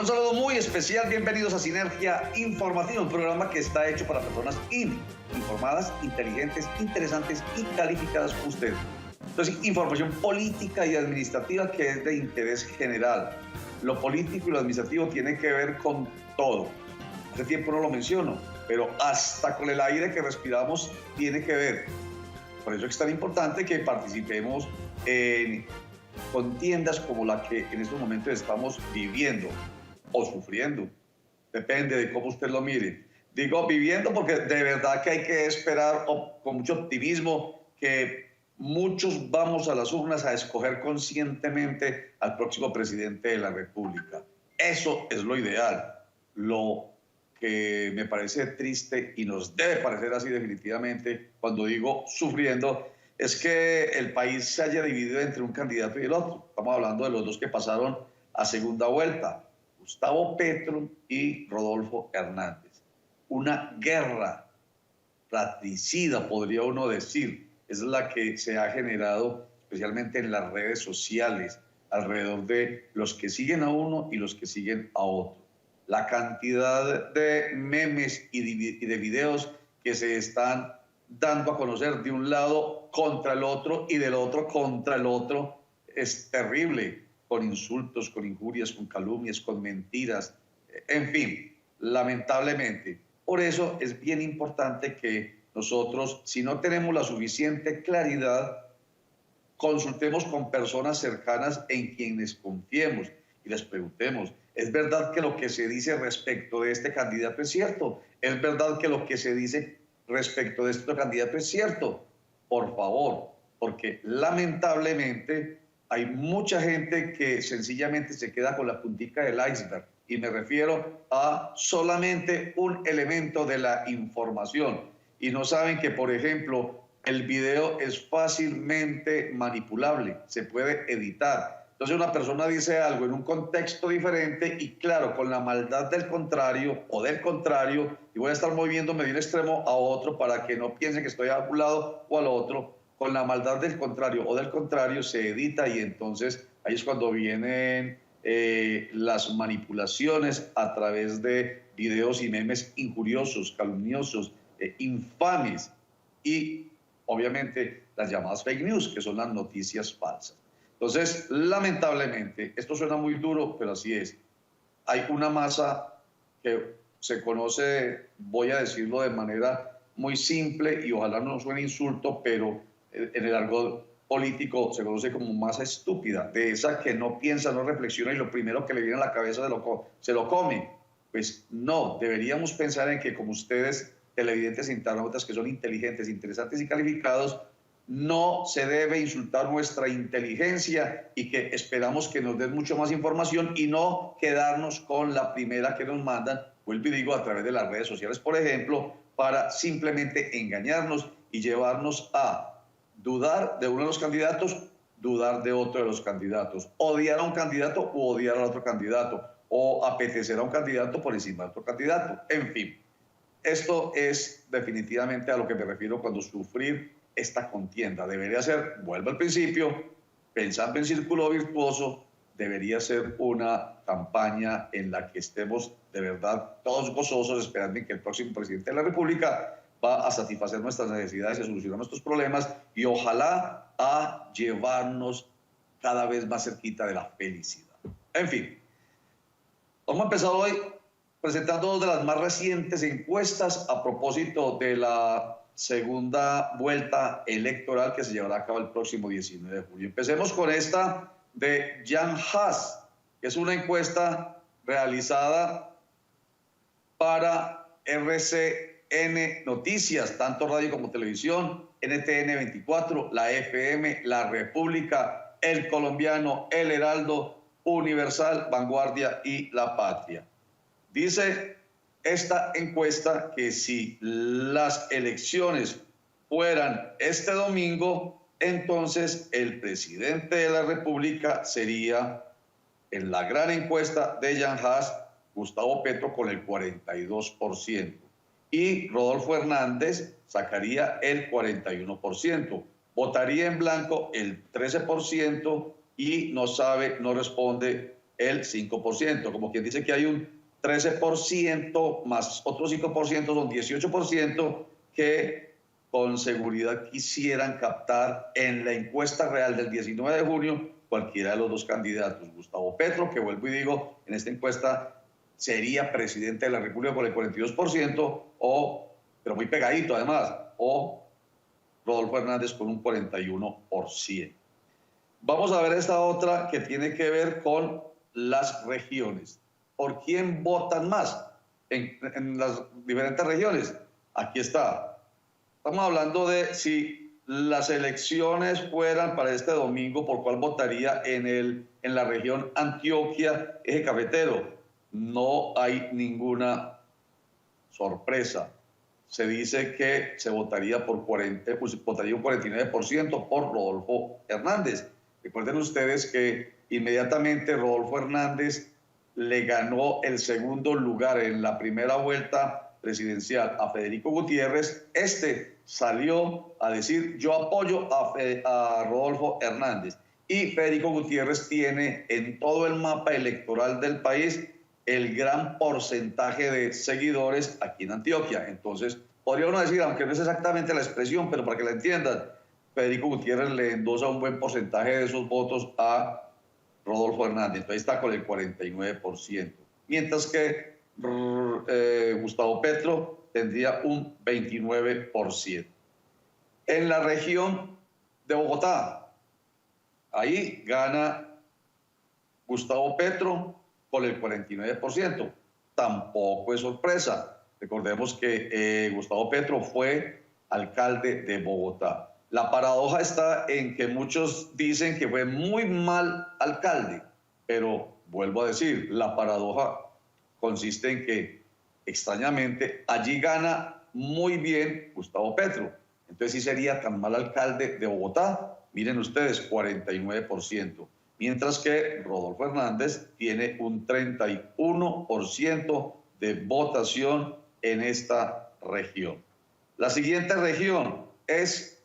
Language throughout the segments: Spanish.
Un saludo muy especial, bienvenidos a Sinergia Informativa, un programa que está hecho para personas informadas, inteligentes, interesantes y calificadas como usted. Entonces, información política y administrativa que es de interés general. Lo político y lo administrativo tiene que ver con todo. Hace tiempo no lo menciono, pero hasta con el aire que respiramos tiene que ver. Por eso es tan importante que participemos en contiendas como la que en estos momentos estamos viviendo o sufriendo. Depende de cómo usted lo mire. Digo viviendo porque de verdad que hay que esperar con mucho optimismo que muchos vamos a las urnas a escoger conscientemente al próximo presidente de la República. Eso es lo ideal. Lo que me parece triste y nos debe parecer así definitivamente cuando digo sufriendo es que el país se haya dividido entre un candidato y el otro. Estamos hablando de los dos que pasaron a segunda vuelta, Gustavo Petro y Rodolfo Hernández. Una guerra fratricida, podría uno decir, es la que se ha generado especialmente en las redes sociales alrededor de los que siguen a uno y los que siguen a otro. La cantidad de memes y de videos que se están dando a conocer de un lado contra el otro y del otro contra el otro es terrible, con insultos, con injurias, con calumnias, con mentiras, en fin, lamentablemente. Por eso es bien importante que nosotros, si no tenemos la suficiente claridad, consultemos con personas cercanas en quienes confiemos y les preguntemos, ¿es verdad que lo que se dice respecto de este candidato es cierto? ¿Es verdad que lo que se dice respecto de este candidato es cierto? Por favor, porque lamentablemente hay mucha gente que sencillamente se queda con la puntica del iceberg y me refiero a solamente un elemento de la información y no saben que, por ejemplo, el video es fácilmente manipulable, se puede editar. Entonces una persona dice algo en un contexto diferente y claro, con la maldad del contrario o del contrario, y voy a estar moviéndome de un extremo a otro para que no piensen que estoy a un lado o al otro, con la maldad del contrario o del contrario se edita y entonces ahí es cuando vienen las manipulaciones a través de videos y memes injuriosos, calumniosos, infames y obviamente las llamadas fake news, que son las noticias falsas. Entonces, lamentablemente, esto suena muy duro, pero así es. Hay una masa que se conoce, voy a decirlo de manera muy simple y ojalá no suene insulto, pero en el argot político se conoce como masa estúpida, de esa que no piensa, no reflexiona y lo primero que le viene a la cabeza se lo come. Pues no, deberíamos pensar en que como ustedes, televidentes e internautas que son inteligentes, interesantes y calificados, no se debe insultar nuestra inteligencia y que esperamos que nos den mucho más información y no quedarnos con la primera que nos mandan, vuelvo y digo, a través de las redes sociales, por ejemplo, para simplemente engañarnos y llevarnos a dudar de uno de los candidatos, dudar de otro de los candidatos, odiar a un candidato u odiar al otro candidato, o apetecer a un candidato por encima de otro candidato, en fin. Esto es definitivamente a lo que me refiero cuando sufrir esta contienda. Debería ser, vuelvo al principio, pensando en círculo virtuoso, debería ser una campaña en la que estemos de verdad todos gozosos esperando que el próximo presidente de la República va a satisfacer nuestras necesidades y a solucionar nuestros problemas y ojalá a llevarnos cada vez más cerquita de la felicidad. En fin, hemos empezado hoy presentando dos de las más recientes encuestas a propósito de la segunda vuelta electoral que se llevará a cabo el próximo 19 de julio. Empecemos con esta de Jan Haas, que es una encuesta realizada para RCN Noticias, tanto radio como televisión, NTN 24, la FM, La República, El Colombiano, El Heraldo, Universal, Vanguardia y La Patria. Dice esta encuesta que si las elecciones fueran este domingo, entonces el presidente de la República sería, en la gran encuesta de Jan Haas, Gustavo Petro con el 42%. Y Rodolfo Hernández sacaría el 41%. Votaría en blanco el 13% y no sabe, no responde el 5%. Como quien dice que hay un 13% más otros 5%, son 18% que con seguridad quisieran captar en la encuesta real del 19 de junio cualquiera de los dos candidatos. Gustavo Petro, que vuelvo y digo, en esta encuesta sería presidente de la República con el 42%, pero muy pegadito además, o Rodolfo Hernández con un 41%. Vamos a ver esta otra que tiene que ver con las regiones. ¿Por quién votan más en las diferentes regiones? Aquí está. Estamos hablando de si las elecciones fueran para este domingo, ¿por cuál votaría en la región Antioquia, eje cafetero? No hay ninguna sorpresa. Se dice que se votaría votaría un 49% por Rodolfo Hernández. Recuerden ustedes que inmediatamente Rodolfo Hernández le ganó el segundo lugar en la primera vuelta presidencial a Federico Gutiérrez. Este salió a decir: yo apoyo a Rodolfo Hernández. Y Federico Gutiérrez tiene en todo el mapa electoral del país el gran porcentaje de seguidores aquí en Antioquia. Entonces, podría uno decir, aunque no es exactamente la expresión, pero para que la entiendan, Federico Gutiérrez le endosa un buen porcentaje de esos votos a Rodolfo Hernández. Ahí está con el 49%. Mientras que Gustavo Petro tendría un 29%. En la región de Bogotá, ahí gana Gustavo Petro con el 49%. Tampoco es sorpresa. Recordemos que Gustavo Petro fue alcalde de Bogotá. La paradoja está en que muchos dicen que fue muy mal alcalde, pero vuelvo a decir, la paradoja consiste en que, extrañamente, allí gana muy bien Gustavo Petro. Entonces, ¿sí sería tan mal alcalde de Bogotá? Miren ustedes, 49%. Mientras que Rodolfo Hernández tiene un 31% de votación en esta región. La siguiente región es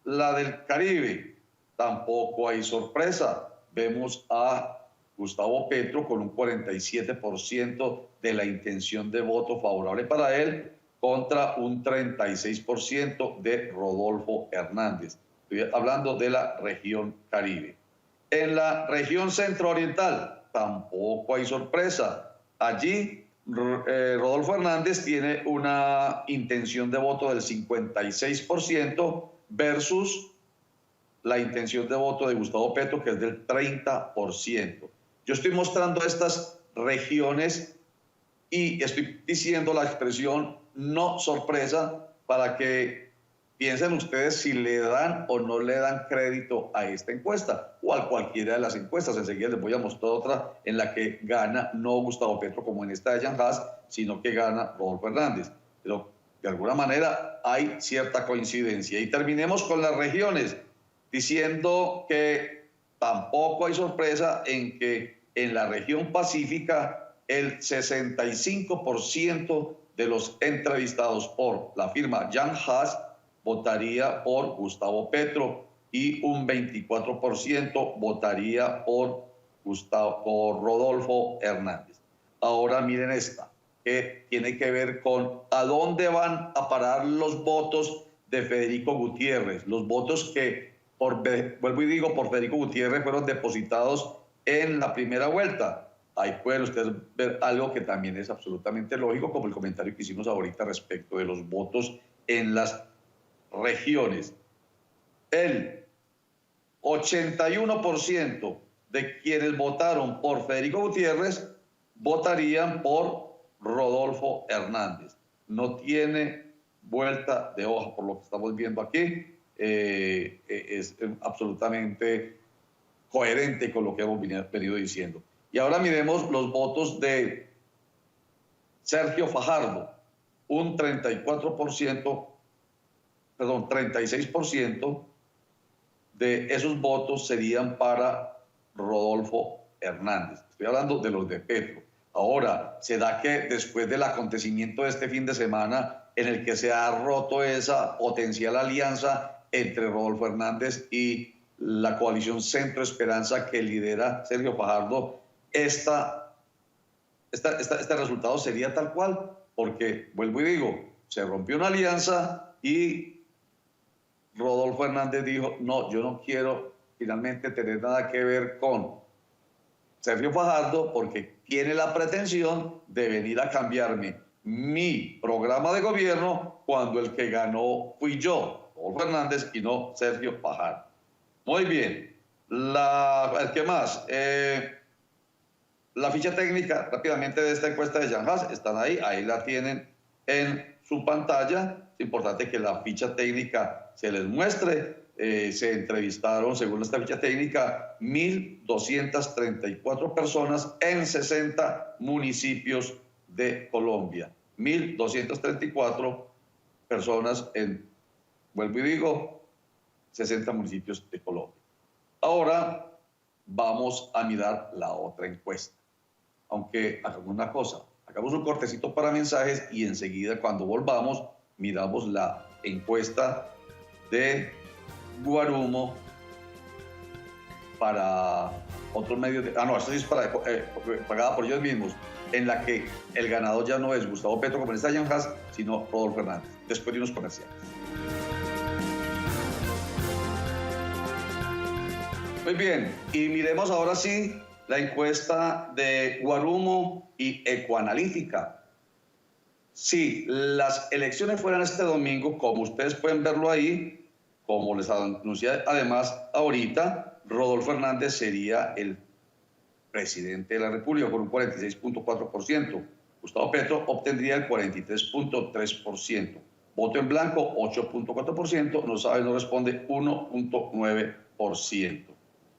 la del Caribe. Tampoco hay sorpresa. Vemos a Gustavo Petro con un 47% de la intención de voto favorable para él contra un 36% de Rodolfo Hernández. Estoy hablando de la región Caribe. En la región centro-oriental tampoco hay sorpresa. Allí Rodolfo Hernández tiene una intención de voto del 56% versus la intención de voto de Gustavo Petro, que es del 30%. Yo estoy mostrando estas regiones y estoy diciendo la expresión no sorpresa para que piensen ustedes si le dan o no le dan crédito a esta encuesta o a cualquiera de las encuestas. Enseguida les voy a mostrar otra en la que gana no Gustavo Petro como en esta de Jan Haas, sino que gana Rodolfo Hernández. Pero de alguna manera hay cierta coincidencia. Y terminemos con las regiones, diciendo que tampoco hay sorpresa en que en la región pacífica el 65% de los entrevistados por la firma Jan Haas votaría por Gustavo Petro y un 24% votaría por Rodolfo Hernández. Ahora miren esta, que tiene que ver con a dónde van a parar los votos de Federico Gutiérrez, los votos que, vuelvo y digo, por Federico Gutiérrez fueron depositados en la primera vuelta. Ahí pueden ustedes ver algo que también es absolutamente lógico, como el comentario que hicimos ahorita respecto de los votos en las regiones. El 81% de quienes votaron por Federico Gutiérrez votarían por Rodolfo Hernández. No tiene vuelta de hoja por lo que estamos viendo aquí. Es absolutamente coherente con lo que hemos venido diciendo. Y ahora miremos los votos de Sergio Fajardo. Un 36% de esos votos serían para Rodolfo Hernández. Estoy hablando de los de Petro. Ahora, se da que después del acontecimiento de este fin de semana, en el que se ha roto esa potencial alianza entre Rodolfo Hernández y la coalición Centro Esperanza que lidera Sergio Fajardo, este resultado sería tal cual, porque, vuelvo y digo, se rompió una alianza y Rodolfo Hernández dijo, no, yo no quiero finalmente tener nada que ver con Sergio Fajardo porque tiene la pretensión de venir a cambiarme mi programa de gobierno cuando el que ganó fui yo, Rodolfo Hernández, y no Sergio Fajardo. Muy bien. ¿Qué más? La ficha técnica rápidamente de esta encuesta de Jean Haas, están ahí la tienen en su pantalla. Es importante que la ficha técnica se les muestre. Se entrevistaron, según esta ficha técnica, 1.234 personas en 60 municipios de Colombia. 1.234 personas en, vuelvo y digo, 60 municipios de Colombia. Ahora vamos a mirar la otra encuesta. Aunque hagamos una cosa, hagamos un cortecito para mensajes y enseguida cuando volvamos miramos la encuesta de Guarumo para otros medios de... esto sí es pagada por ellos mismos, en la que el ganador ya no es Gustavo Petro como en esta Jean Haas, sino Rodolfo Hernández, después de unos comerciales. Muy bien, y miremos ahora sí la encuesta de Guarumo y Ecoanalítica. Si las elecciones fueran este domingo, como ustedes pueden verlo ahí, como les anuncié además ahorita, Rodolfo Hernández sería el presidente de la República con un 46.4%. Gustavo Petro obtendría el 43.3%. Voto en blanco, 8.4%. No sabe, no responde, 1.9%.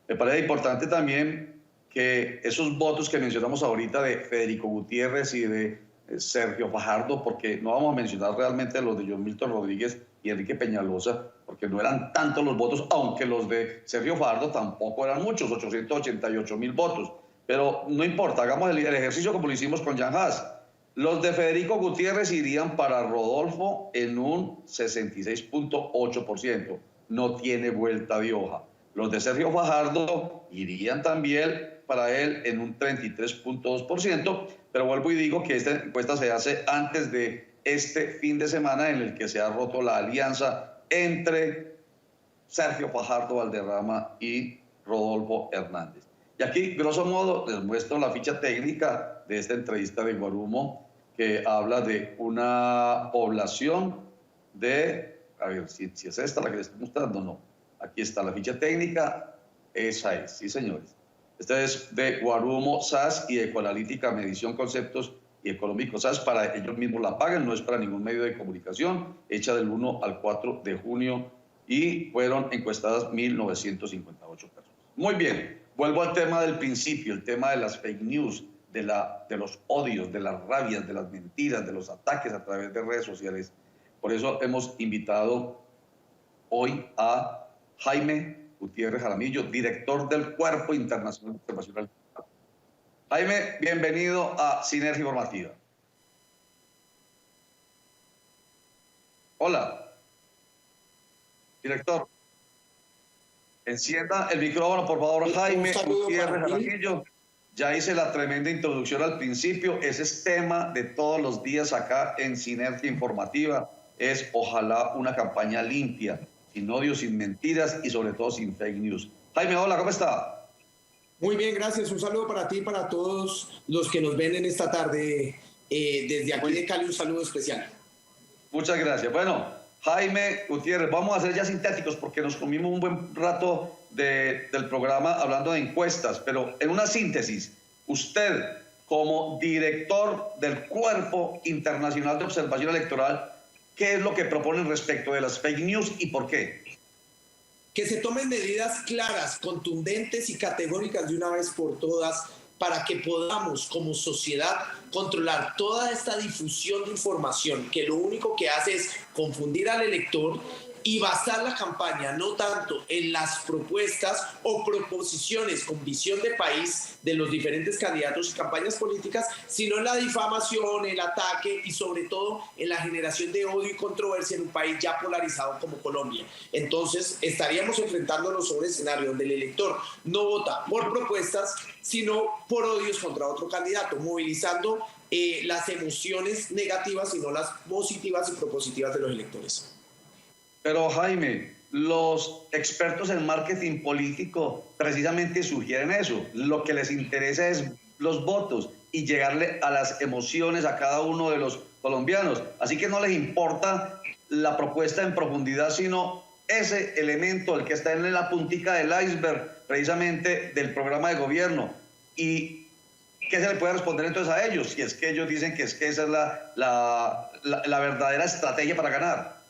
Me parece importante también que esos votos que mencionamos ahorita de Federico Gutiérrez y de Sergio Fajardo, porque no vamos a mencionar realmente los de John Milton Rodríguez y Enrique Peñalosa, porque no eran tantos los votos, aunque los de Sergio Fajardo tampoco eran muchos, 888.000 votos. Pero no importa, hagamos el ejercicio como lo hicimos con Jean Haas. Los de Federico Gutiérrez irían para Rodolfo en un 66.8%. No tiene vuelta de hoja. Los de Sergio Fajardo irían también para él en un 33.2%, pero vuelvo y digo que esta encuesta se hace antes de este fin de semana en el que se ha roto la alianza entre Sergio Fajardo Valderrama y Rodolfo Hernández. Y aquí, grosso modo, les muestro la ficha técnica de esta entrevista de Guarumo, que habla de una población de, a ver si es esta la que les estoy mostrando, no. Aquí está la ficha técnica, esa es, sí señores. Esta es de Guarumo SAS y Ecoanalítica Medición Conceptos y Económicos SAS, para ellos mismos la pagan, no es para ningún medio de comunicación, hecha del 1 al 4 de junio y fueron encuestadas 1.958 personas. Muy bien, vuelvo al tema del principio, el tema de las fake news, de los odios, de las rabias, de las mentiras, de los ataques a través de redes sociales. Por eso hemos invitado hoy a Jaime Gutiérrez Jaramillo, director del Cuerpo Internacional de Observación. Jaime, bienvenido a Sinergia Informativa. Hola, director. Encienda el micrófono, por favor, Jaime Gutiérrez Jaramillo. Ya hice la tremenda introducción al principio. Ese es tema de todos los días acá en Sinergia Informativa. Es ojalá una campaña limpia, sin odio, sin mentiras y sobre todo sin fake news. Jaime, hola, ¿cómo está? Muy bien, gracias. Un saludo para ti y para todos los que nos ven en esta tarde. Desde aquí de Cali, un saludo especial. Muchas gracias. Bueno, Jaime Gutiérrez, vamos a ser ya sintéticos porque nos comimos un buen rato del programa hablando de encuestas, pero en una síntesis, usted como director del Cuerpo Internacional de Observación Electoral, ¿qué es lo que proponen respecto de las fake news y por qué? Que se tomen medidas claras, contundentes y categóricas de una vez por todas para que podamos como sociedad controlar toda esta difusión de información que lo único que hace es confundir al elector y basar la campaña no tanto en las propuestas o proposiciones con visión de país de los diferentes candidatos y campañas políticas, sino en la difamación, el ataque y sobre todo en la generación de odio y controversia en un país ya polarizado como Colombia. Entonces estaríamos enfrentándonos a un escenario donde el elector no vota por propuestas, sino por odios contra otro candidato, movilizando las emociones negativas y no las positivas y propositivas de los electores. Pero Jaime, los expertos en marketing político precisamente sugieren eso. Lo que les interesa es los votos y llegarle a las emociones a cada uno de los colombianos. Así que no les importa la propuesta en profundidad, sino ese elemento, el que está en la puntica del iceberg, precisamente del programa de gobierno. ¿Y qué se le puede responder entonces a ellos? Si es que ellos dicen que esa es la verdadera estrategia para ganar.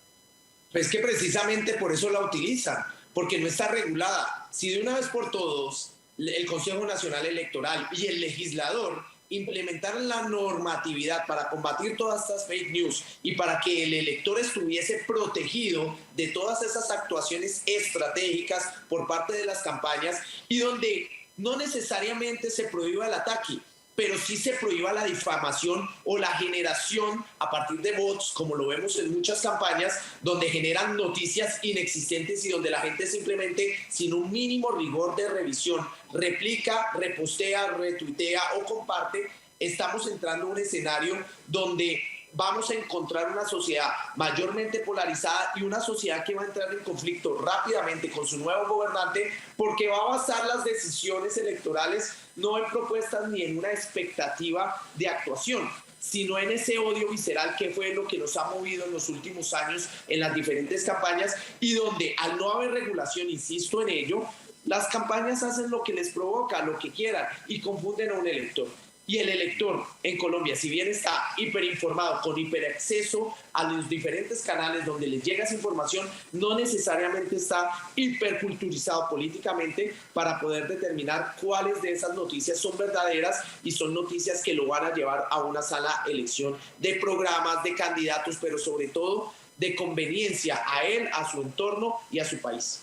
Pues que precisamente por eso la utilizan, porque no está regulada. Si de una vez por todos el Consejo Nacional Electoral y el legislador implementaran la normatividad para combatir todas estas fake news y para que el elector estuviese protegido de todas esas actuaciones estratégicas por parte de las campañas y donde no necesariamente se prohíba el ataque, pero sí se prohíba la difamación o la generación a partir de bots, como lo vemos en muchas campañas, donde generan noticias inexistentes y donde la gente simplemente, sin un mínimo rigor de revisión, replica, repostea, retuitea o comparte. Estamos entrando a un escenario donde vamos a encontrar una sociedad mayormente polarizada y una sociedad que va a entrar en conflicto rápidamente con su nuevo gobernante, porque va a basar las decisiones electorales no en propuestas ni en una expectativa de actuación, sino en ese odio visceral que fue lo que nos ha movido en los últimos años en las diferentes campañas y donde al no haber regulación, insisto en ello, las campañas hacen lo que les provoca, lo que quieran y confunden a un elector. Y el elector en Colombia, si bien está hiperinformado, con hiperacceso a los diferentes canales donde les llega esa información, no necesariamente está hiperculturizado políticamente para poder determinar cuáles de esas noticias son verdaderas y son noticias que lo van a llevar a una sana elección de programas, de candidatos, pero sobre todo de conveniencia a él, a su entorno y a su país.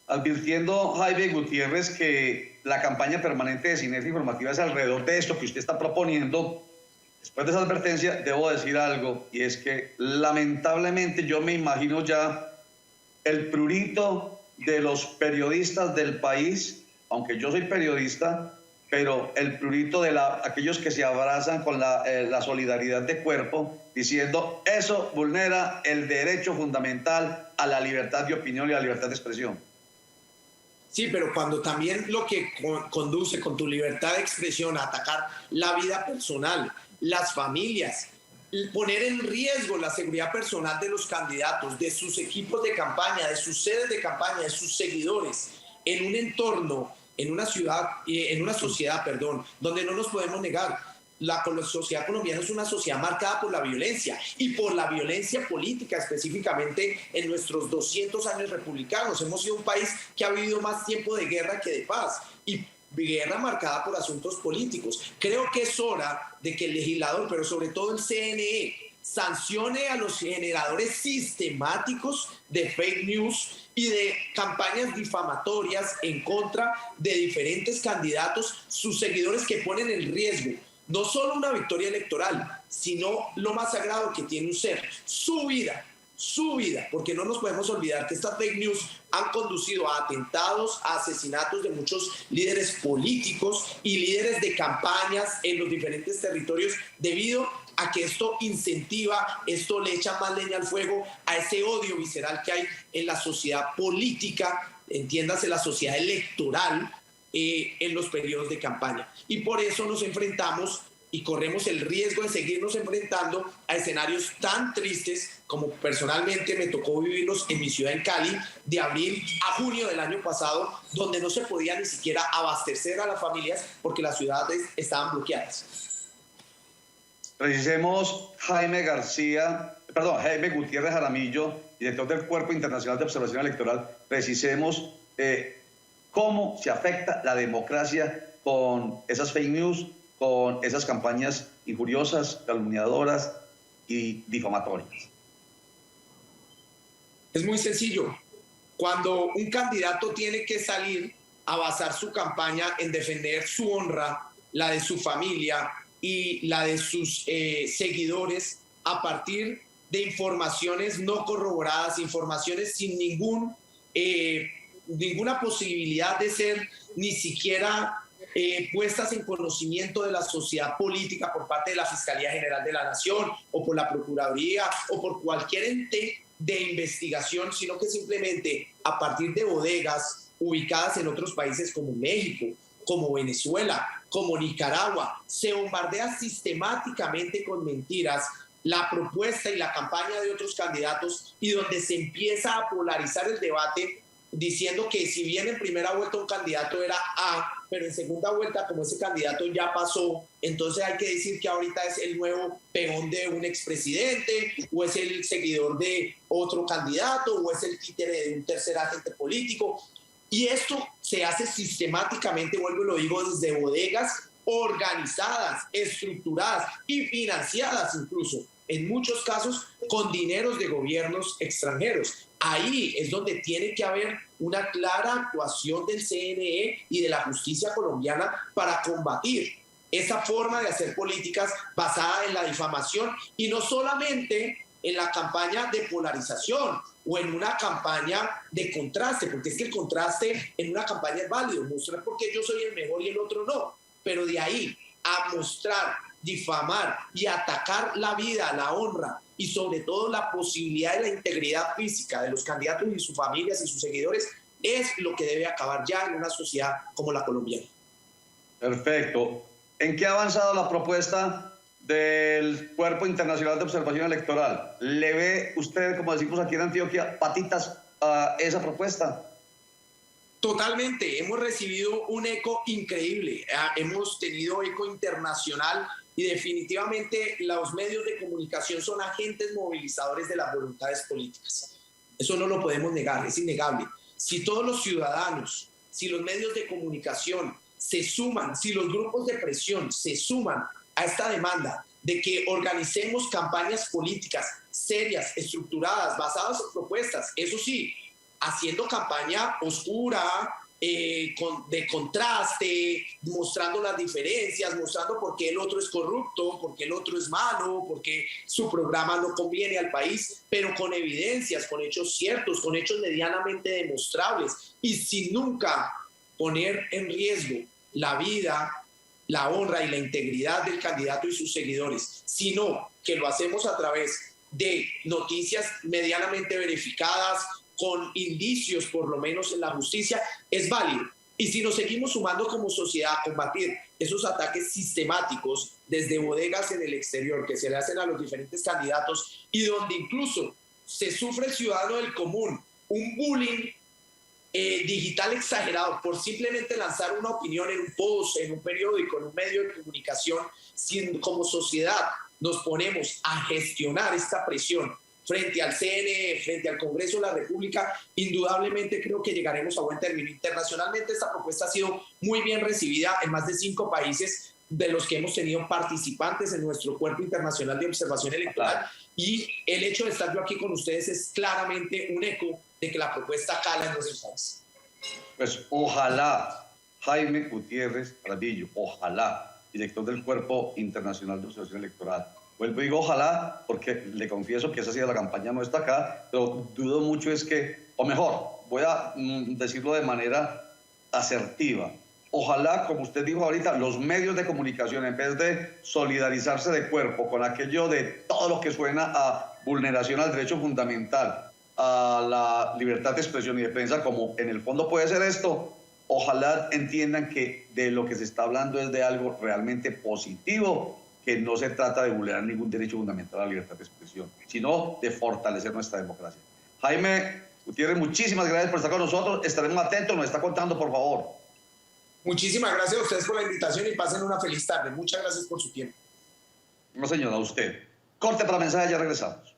Advirtiendo, Jaime Gutiérrez, que la campaña permanente de Sinergia Informativa es alrededor de esto que usted está proponiendo. Después de esa advertencia, debo decir algo, y es que lamentablemente yo me imagino ya el prurito de los periodistas del país, aunque yo soy periodista, pero el prurito de aquellos que se abrazan con la solidaridad de cuerpo, diciendo eso vulnera el derecho fundamental a la libertad de opinión y a la libertad de expresión. Sí, pero cuando también lo que conduce con tu libertad de expresión a atacar la vida personal, las familias, poner en riesgo la seguridad personal de los candidatos, de sus equipos de campaña, de sus sedes de campaña, de sus seguidores, en un entorno, en una sociedad, donde no nos podemos negar. La sociedad colombiana es una sociedad marcada por la violencia y por la violencia política, específicamente en nuestros 200 años republicanos. Hemos sido un país que ha vivido más tiempo de guerra que de paz y guerra marcada por asuntos políticos. Creo que es hora de que el legislador, pero sobre todo el CNE, sancione a los generadores sistemáticos de fake news y de campañas difamatorias en contra de diferentes candidatos, sus seguidores que ponen en riesgo no solo una victoria electoral, sino lo más sagrado que tiene un ser, su vida, porque no nos podemos olvidar que estas fake news han conducido a atentados, a asesinatos de muchos líderes políticos y líderes de campañas en los diferentes territorios debido a que esto incentiva, esto le echa más leña al fuego a ese odio visceral que hay en la sociedad política, entiéndase la sociedad electoral, en los periodos de campaña. Y por eso nos enfrentamos y corremos el riesgo de seguirnos enfrentando a escenarios tan tristes como personalmente me tocó vivirlos en mi ciudad, en Cali, de abril a junio del año pasado, donde no se podía ni siquiera abastecer a las familias porque las ciudades estaban bloqueadas. Precisemos Jaime Gutiérrez Jaramillo, director del Cuerpo Internacional de Observación Electoral, precisemos cómo se afecta la democracia con esas fake news, con esas campañas injuriosas, calumniadoras y difamatorias. Es muy sencillo. Cuando un candidato tiene que salir a basar su campaña en defender su honra, la de su familia y la de sus seguidores a partir de informaciones no corroboradas, informaciones sin ninguna posibilidad de ser ni siquiera puestas en conocimiento de la sociedad política por parte de la Fiscalía General de la Nación o por la Procuraduría o por cualquier ente de investigación, sino que simplemente a partir de bodegas ubicadas en otros países como México, como Venezuela, como Nicaragua, se bombardea sistemáticamente con mentiras la propuesta y la campaña de otros candidatos y donde se empieza a polarizar el debate diciendo que si bien en primera vuelta un candidato era A, pero en segunda vuelta como ese candidato ya pasó, entonces hay que decir que ahorita es el nuevo peón de un expresidente o es el seguidor de otro candidato o es el títere de un tercer agente político. Y esto se hace sistemáticamente, vuelvo y lo digo, desde bodegas organizadas, estructuradas y financiadas incluso, en muchos casos con dineros de gobiernos extranjeros. Ahí es donde tiene que haber una clara actuación del CNE y de la justicia colombiana para combatir esa forma de hacer políticas basada en la difamación y no solamente en la campaña de polarización o en una campaña de contraste, porque es que el contraste en una campaña es válido, mostrar por qué yo soy el mejor y el otro no, pero de ahí a mostrar, difamar y atacar la vida, la honra y sobre todo la posibilidad de la integridad física de los candidatos y sus familias y sus seguidores es lo que debe acabar ya en una sociedad como la colombiana. Perfecto. ¿En qué ha avanzado la propuesta del Cuerpo Internacional de Observación Electoral? ¿Le ve usted, como decimos aquí en Antioquia, patitas a esa propuesta? Totalmente, hemos recibido un eco increíble, hemos tenido eco internacional y definitivamente los medios de comunicación son agentes movilizadores de las voluntades políticas. Eso no lo podemos negar, es innegable. Si todos los ciudadanos, si los medios de comunicación se suman, si los grupos de presión se suman a esta demanda de que organicemos campañas políticas serias, estructuradas, basadas en propuestas, eso sí, haciendo campaña oscura, de contraste, mostrando las diferencias, mostrando por qué el otro es corrupto, por qué el otro es malo, por qué su programa no conviene al país, pero con evidencias, con hechos ciertos, con hechos medianamente demostrables y sin nunca poner en riesgo la vida, la honra y la integridad del candidato y sus seguidores, sino que lo hacemos a través de noticias medianamente verificadas, con indicios por lo menos en la justicia, es válido. Y si nos seguimos sumando como sociedad a combatir esos ataques sistemáticos desde bodegas en el exterior que se le hacen a los diferentes candidatos y donde incluso se sufre el ciudadano del común un bullying digital exagerado por simplemente lanzar una opinión en un post, en un periódico, en un medio de comunicación, si como sociedad nos ponemos a gestionar esta presión frente al CNE, frente al Congreso de la República, indudablemente creo que llegaremos a buen término. Internacionalmente esta propuesta ha sido muy bien recibida en más de 5 países de los que hemos tenido participantes en nuestro Cuerpo Internacional de Observación Electoral y el hecho de estar yo aquí con ustedes es claramente un eco de que la propuesta cala en nuestro país. Pues ojalá Jaime Gutiérrez Radillo, ojalá, director del Cuerpo Internacional de Observación Electoral. Vuelvo y digo ojalá, porque le confieso que esa ha sido la campaña nuestra acá, pero dudo mucho es que, o mejor, voy a decirlo de manera asertiva. Ojalá, como usted dijo ahorita, los medios de comunicación, en vez de solidarizarse de cuerpo con aquello de todo lo que suena a vulneración al derecho fundamental, a la libertad de expresión y de prensa, como en el fondo puede ser esto, ojalá entiendan que de lo que se está hablando es de algo realmente positivo, que no se trata de vulnerar ningún derecho fundamental a la libertad de expresión, sino de fortalecer nuestra democracia. Jaime Gutiérrez, muchísimas gracias por estar con nosotros. Estaremos atentos, nos está contando, por favor. Muchísimas gracias a ustedes por la invitación y pasen una feliz tarde. Muchas gracias por su tiempo. No, señor, a usted. Corte para mensaje, ya regresamos.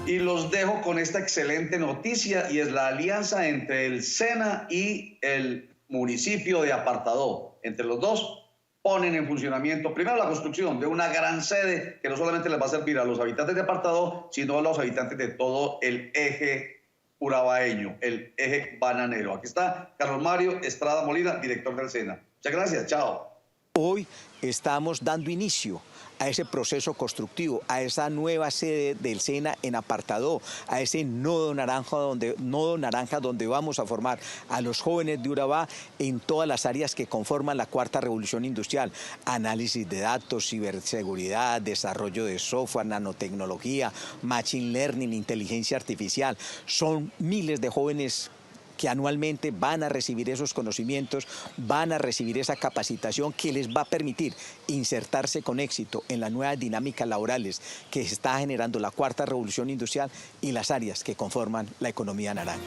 Y los dejo con esta excelente noticia y es la alianza entre el SENA y el municipio de Apartadó. Entre los dos ponen en funcionamiento, primero, la construcción de una gran sede que no solamente les va a servir a los habitantes de Apartadó, sino a los habitantes de todo el eje urabaeño, el eje bananero. Aquí está Carlos Mario Estrada Molina, director del SENA. Muchas gracias, chao. Hoy estamos dando inicio a ese proceso constructivo, a esa nueva sede del SENA en Apartadó, a ese nodo naranja donde vamos a formar a los jóvenes de Urabá en todas las áreas que conforman la cuarta revolución industrial: análisis de datos, ciberseguridad, desarrollo de software, nanotecnología, machine learning, inteligencia artificial. Son miles de jóvenes que anualmente van a recibir esos conocimientos, van a recibir esa capacitación que les va a permitir insertarse con éxito en las nuevas dinámicas laborales que está generando la cuarta revolución industrial y las áreas que conforman la economía naranja.